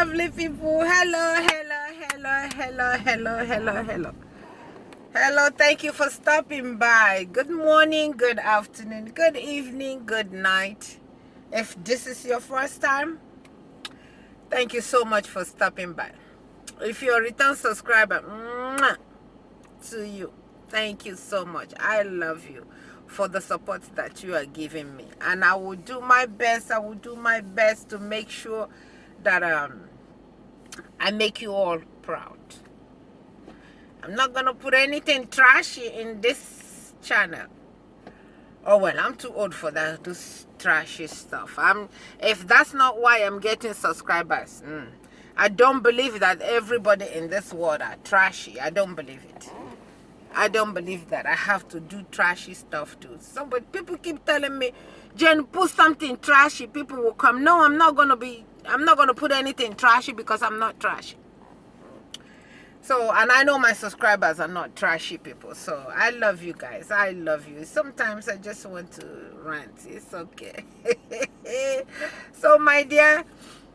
lovely people. Hello, thank you for stopping by. Good morning, good afternoon, good evening, good night. If this is your first time, thank you so much for stopping by. If you're a return subscriber, to you, thank you so much. I love you for the support that you are giving me, and I will do my best. To make sure that I make you all proud. I'm not gonna put anything trashy in this channel. Oh well, I'm too old for that, this trashy stuff. If that's not why I'm getting subscribers, I don't believe that everybody in this world are trashy. I don't believe it. I don't believe that. I have to do trashy stuff too. People keep telling me, Jen, put something trashy. People will come. No, I'm not gonna put anything trashy because I'm not trashy. So, and I know my subscribers are not trashy people. So I love you guys. I love you. Sometimes I just want to rant. It's okay. So my dear,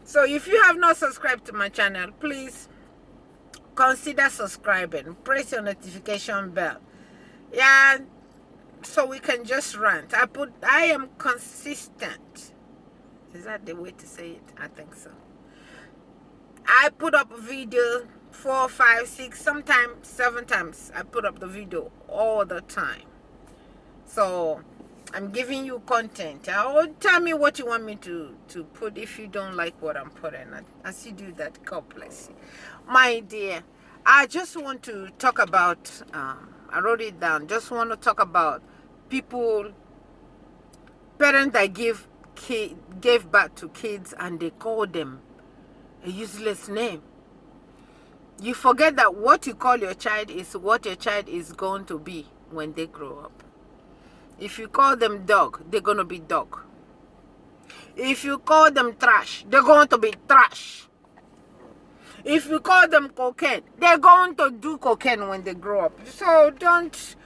so if you have not subscribed to my channel, please consider subscribing. Press your notification bell. Yeah, so we can just rant. I am consistent. Is that the way to say it? I think so. I put up a video 4, 5, 6, sometimes 7 times. I put up the video all the time. So I'm giving you content. Tell me what you want me to put if you don't like what I'm putting. As you do that, God bless you. My dear, I just want to talk about, I wrote it down, just want to talk about parents that gave birth to kids and they call them a useless name. You forget that what you call your child is what your child is going to be when they grow up. If you call them dog, they're going to be dog. If you call them trash, they're going to be trash. If you call them cocaine, they're going to do cocaine when they grow up. So don't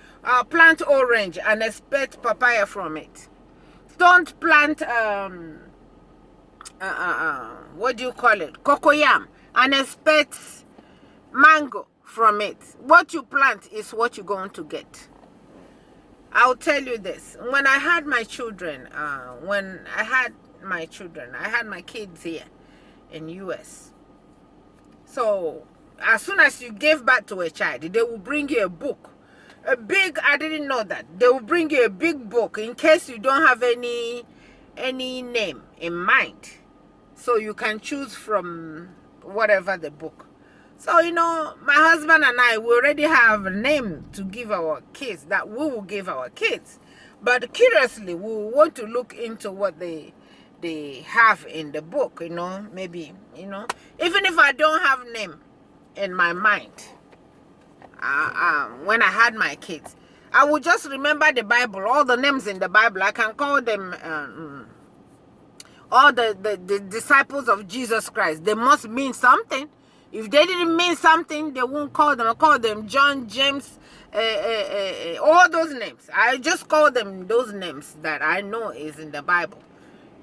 plant orange and expect papaya from it. Don't plant, what do you call it? Cocoyam and expect mango from it. What you plant is what you're going to get. I'll tell you this. When I had my children, I had my kids here in US. So as soon as you gave birth to a child, they will bring you a book. I didn't know that. They will bring you a big book in case you don't have any name in mind. So you can choose from whatever the book. So, my husband and I, we already have a name to give our kids, that we will give our kids. But curiously, we want to look into what they have in the book, maybe, even if I don't have name in my mind, when I had my kids, I would just remember the Bible, all the names in the Bible. I can call them all the disciples of Jesus Christ. They must mean something. If they didn't mean something, they won't call them. I call them John, James, all those names. I just call them those names that I know is in the Bible.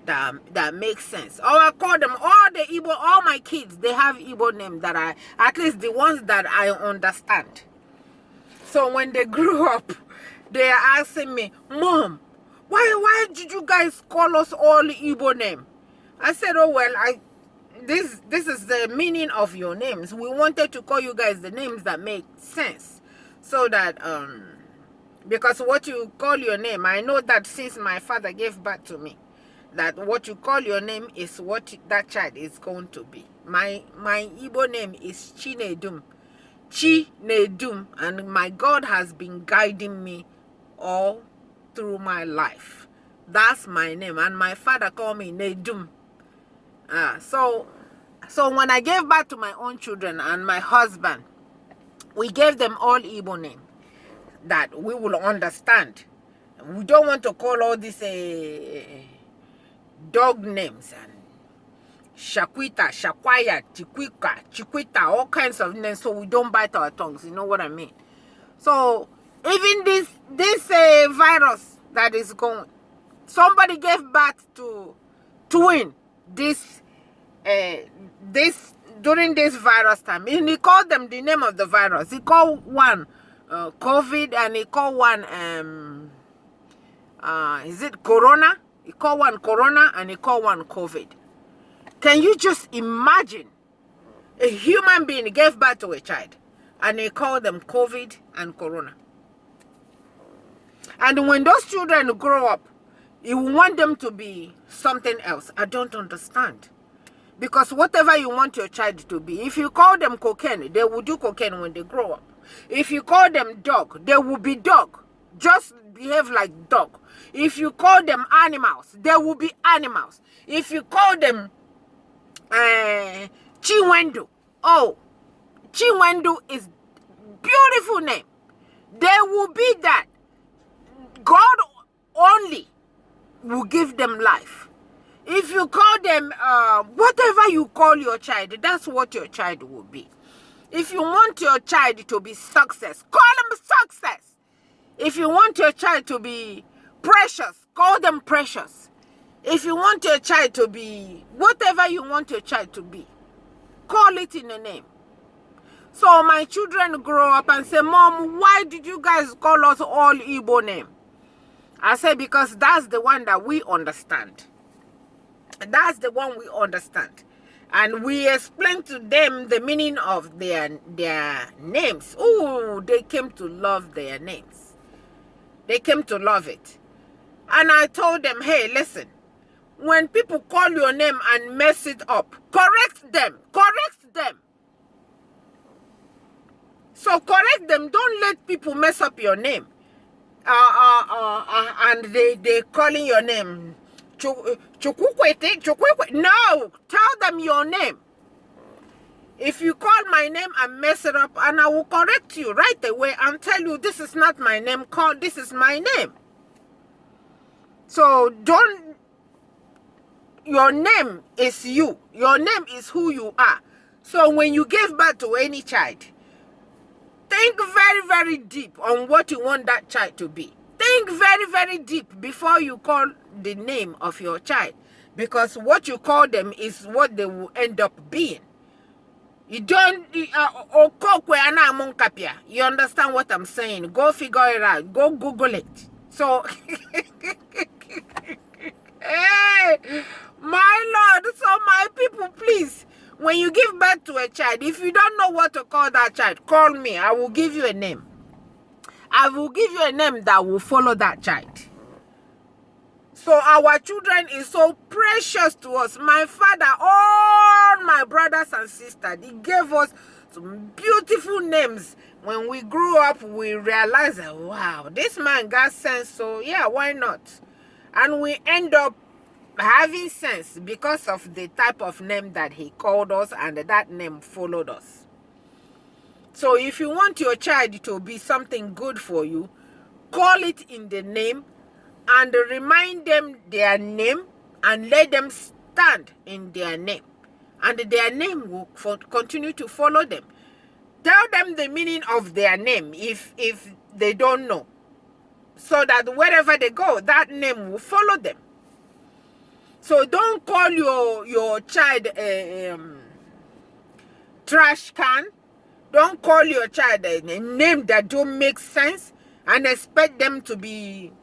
That makes sense. Or I call them all my kids, they have Igbo names that at least the ones that I understand. So when they grew up, they are asking me, Mom, why did you guys call us all Igbo name? I said, oh well, this is the meaning of your names. We wanted to call you guys the names that make sense. So that because what you call your name, I know that since my father gave birth to me, that what you call your name is what that child is going to be. My Igbo name is Chinedum. Chinedum, and my God has been guiding me all through my life. That's my name, and my father called me Nedum. So when I gave birth to my own children and my husband, we gave them all Igbo name that we will understand. We don't want to call all these dog names and Shakwita, Shakwaya, Chikwita, all kinds of names, so we don't bite our tongues. You know what I mean? So even this virus that is going, somebody gave birth to twin this this during this virus time, and he called them the name of the virus. He called one COVID, and he called one is it Corona? He called one Corona, and he called one COVID. Can you just imagine a human being gave birth to a child, and they call them COVID and Corona? And when those children grow up, you want them to be something else. I don't understand. Because whatever you want your child to be, if you call them cocaine, they will do cocaine when they grow up. If you call them dog, they will be dog. Just behave like dog. If you call them animals, they will be animals. If you call them Chinwendu, oh, Chinwendu is beautiful name. They will be that. God only will give them life. If you call them whatever you call your child, that's what your child will be. If you want your child to be success, call them success. If you want your child to be precious, call them precious. If you want your child to be whatever you want your child to be, call it in a name. So my children grow up and say, Mom, why did you guys call us all Igbo name? I say, because that's the one that we understand. That's the one we understand. And we explain to them the meaning of their names. Oh, they came to love their names. They came to love it. And I told them, hey, listen, when people call your name and mess it up, correct them. Correct them. So correct them. Don't let people mess up your name. And they calling your name. Chukwukwete. No, tell them your name. If you call my name and mess it up, and I will correct you right away and tell you this is not my name, this is my name. So don't, your name is you. Your name is who you are. So when you give birth to any child, think very, very deep on what you want that child to be. Think very, very deep before you call the name of your child. Because what you call them is what they will end up being. You don't, you understand what I'm saying? Go figure it out. Go Google it. So, hey, my Lord, so my people, please, when you give birth to a child, if you don't know what to call that child, call me. I will give you a name. I will give you a name that will follow that child. So our children is so precious to us. My father, all my brothers and sisters, he gave us some beautiful names. When we grew up, we realized that, wow, this man got sense. So yeah, why not? And we end up having sense because of the type of name that he called us, and that name followed us. So if you want your child to be something good for you, call it in the name and remind them their name and let them stand in their name. And their name will continue to follow them. Tell them the meaning of their name if they don't know. So that wherever they go, that name will follow them. So don't call your child a trash can. Don't call your child a name that don't make sense and expect them to be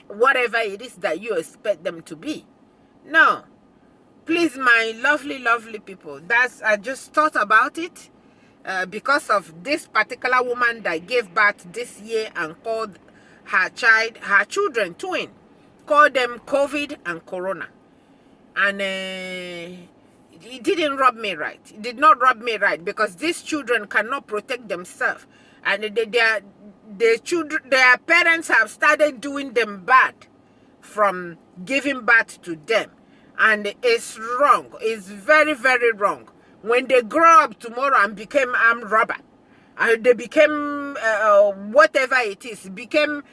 whatever it is that you expect them to be. No. Please, my lovely, lovely people, I just thought about it because of this particular woman that gave birth this year and called her children twin, called them COVID and Corona. And it didn't rub me right. It did not rub me right because these children cannot protect themselves. And their parents have started doing them bad from giving birth to them. And it's wrong. It's very, very wrong. When they grow up tomorrow and became armed robber, they became whatever it is, became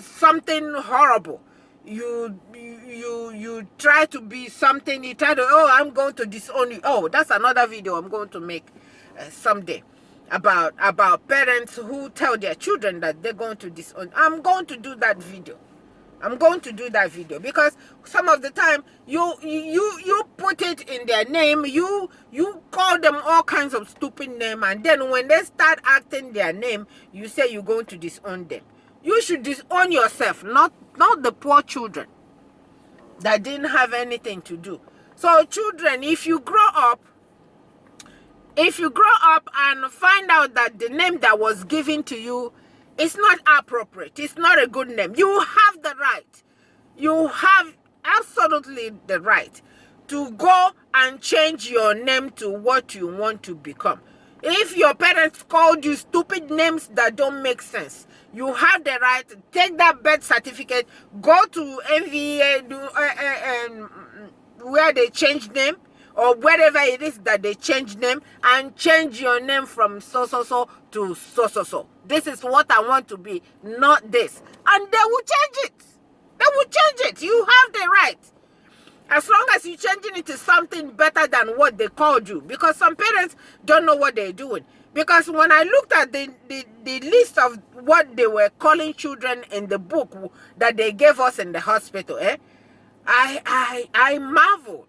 something horrible. You try to be something, you try to, oh, I'm going to disown you. Oh, that's another video I'm going to make someday about parents who tell their children that they're going to disown. I'm going to do that video I'm going to do that video, because some of the time you put it in their name, you call them all kinds of stupid name, and then when they start acting their name, you say you're going to disown them. You should disown yourself, not the poor children that didn't have anything to do. So children, if you grow up and find out that the name that was given to you is not appropriate, it's not a good name, you have the right, you have absolutely the right to go and change your name to what you want to become. If your parents called you stupid names that don't make sense, you have the right to take that birth certificate, go to NVA, where they change name, or wherever it is that they change name, and change your name from so-so-so to so-so-so. This is what I want to be, not this. And they will change it. They will change it. You have the right. As long as you're changing it to something better than what they called you. Because some parents don't know what they're doing. Because when I looked at the list of what they were calling children in the book that they gave us in the hospital, I marveled.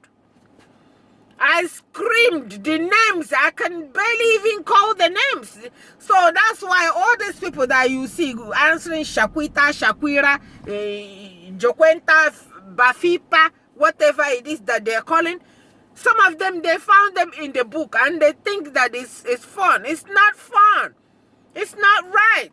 I screamed the names. I can barely even call the names. So that's why all these people that you see answering Shakwita, Shakwira, Jokwenta, Bafipa, whatever it is that they're calling, some of them, they found them in the book and they think that it's fun. It's not fun. It's not right.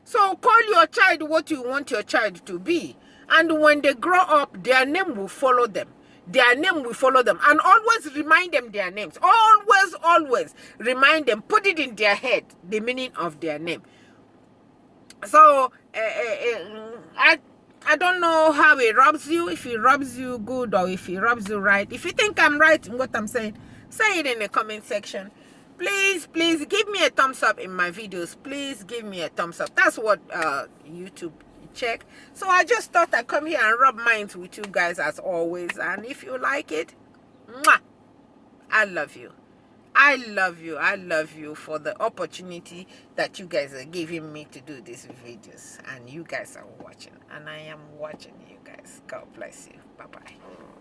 So call your child what you want your child to be. And when they grow up, their name will follow them. Their name will follow them. And always remind them their names. Always remind them. Put it in their head, the meaning of their name. So, I don't know how it rubs you. If it rubs you good or if it rubs you right. If you think I'm right in what I'm saying, say it in the comment section. Please give me a thumbs up in my videos. Please give me a thumbs up. That's what YouTube check. So I just thought I'd come here and rub minds with you guys as always. And if you like it, mwah, I love you. I love you for the opportunity that you guys are giving me to do these videos. And you guys are watching. And I am watching you guys. God bless you. Bye-bye.